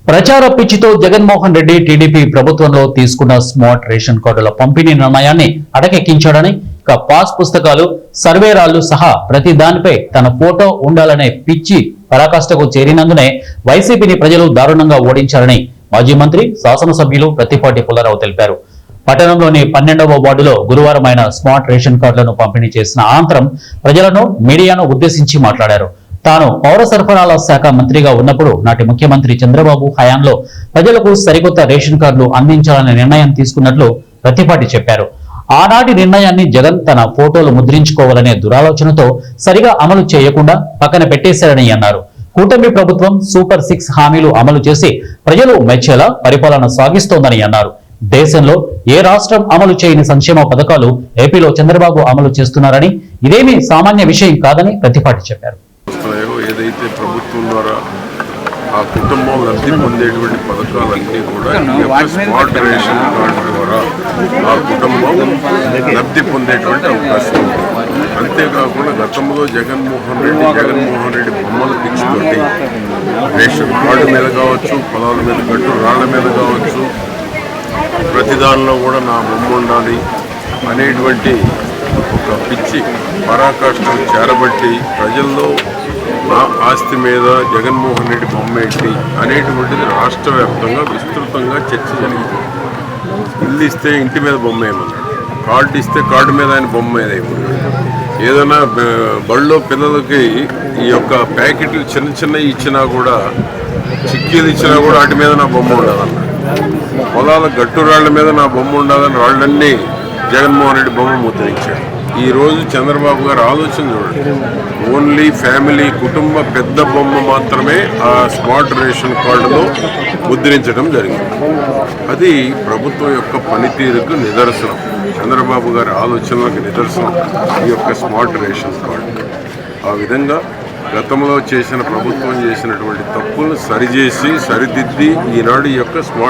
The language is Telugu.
ప్రచార పిచ్చితో జగన్మోహన్ రెడ్డి టీడీపీ ప్రభుత్వంలో తీసుకున్న స్మార్ట్ రేషన్ కార్డుల పంపిణీ నిర్ణయాన్ని అటకెక్కించాడని, ఇక పాస్ పుస్తకాలు, సర్వేరాళ్లు సహా ప్రతి దానిపై తన ఫోటో ఉండాలనే పిచ్చి పరాకాష్ఠకు చేరినందునే వైసీపీని ప్రజలు దారుణంగా ఓడించారని మాజీ మంత్రి, శాసనసభ్యులు ప్రత్తిపాటి పుల్లారావు తెలిపారు. పట్టణంలోని 12వ వార్డులో గురువారం ఆయన స్మార్ట్ రేషన్ కార్డులను పంపిణీ చేసిన అనంతరం ప్రజలను, మీడియాను ఉద్దేశించి మాట్లాడారు. తాను పౌర సరఫరాల శాఖ మంత్రిగా ఉన్నప్పుడు నాటి ముఖ్యమంత్రి చంద్రబాబు హయాంలో ప్రజలకు సరికొత్త రేషన్ కార్డులు అందించాలనే నిర్ణయం తీసుకున్నట్లు ప్రత్తిపాటి చెప్పారు. ఆనాటి నిర్ణయాన్ని జగన్ తన ఫోటోలు ముద్రించుకోవాలనే దురాలోచనతో సరిగా అమలు చేయకుండా పక్కన పెట్టేశారని అన్నారు. కూటమి ప్రభుత్వం సూపర్ 6 హామీలు అమలు చేసి ప్రజలు మెచ్చేలా పరిపాలన సాగిస్తోందని అన్నారు. దేశంలో ఏ రాష్ట్రం అమలు చేయని సంక్షేమ పథకాలు ఏపీలో చంద్రబాబు అమలు చేస్తున్నారని, ఇదేమీ సామాన్య విషయం కాదని ప్రత్తిపాటి చెప్పారు. ఏదైతే ప్రభుత్వం ద్వారా ఆ కుటుంబం లబ్ధి పొందేటువంటి పథకాలన్నీ కూడా స్మార్ట్ రేషన్ కార్డు ద్వారా ఆ కుటుంబం లబ్ధి పొందేటువంటి అవకాశం ఉంది. అంతేకాకుండా గతంలో జగన్మోహన్ రెడ్డి బొమ్మల పిచ్చితోటి రేషన్ కార్డు మీద కావచ్చు, పొలాల మీద గట్టు రాళ్ల మీద కావచ్చు, ప్రతిదానిలో కూడా నా బొమ్మ ఉండాలి అనేటువంటి ఒక పిచ్చి పరాకాష్ఠను చేరబట్టి ప్రజల్లో నా ఆస్తి మీద జగన్మోహన్ రెడ్డి బొమ్మ ఏంటి అనేటువంటిది రాష్ట్ర వ్యాప్తంగా విస్తృతంగా చర్చ జరిగింది. ఇల్లు ఇస్తే ఇంటి మీద బొమ్మ ఏమన్నాడు, కార్డు ఇస్తే కార్డు మీద ఆయన బొమ్మ మీద ఏమన్నాడు, ఏదైనా బళ్ళో పిల్లలకి ఈ యొక్క ప్యాకెట్లు చిన్న చిన్నవి ఇచ్చినా కూడా, చిక్కీలు ఇచ్చినా కూడా వాటి మీద నా బొమ్మ ఉండాలన్నాడు. పొలాల గట్టు రాళ్ల మీద నా బొమ్మ ఉండాలని రాళ్ళన్నీ జగన్మోహన్ రెడ్డి బొమ్మ ముద్రించాడు. ఈరోజు చంద్రబాబు గారు ఆలోచన చూడండి, ఓన్లీ ఫ్యామిలీ కుటుంబ పెద్ద బొమ్మ మాత్రమే ఆ స్మార్ట్ రేషన్ కార్డులో ముద్రించడం జరిగింది. అది ప్రభుత్వం యొక్క పనితీరుకు నిదర్శనం, చంద్రబాబు గారి ఆలోచనలకు నిదర్శనం ఈ యొక్క స్మార్ట్ రేషన్ కార్డు. ఆ విధంగా గతంలో ప్రభుత్వం చేసినటువంటి తప్పులను సరిచేసి సరిదిద్ది ఈనాడు ఈ యొక్క స్మార్ట్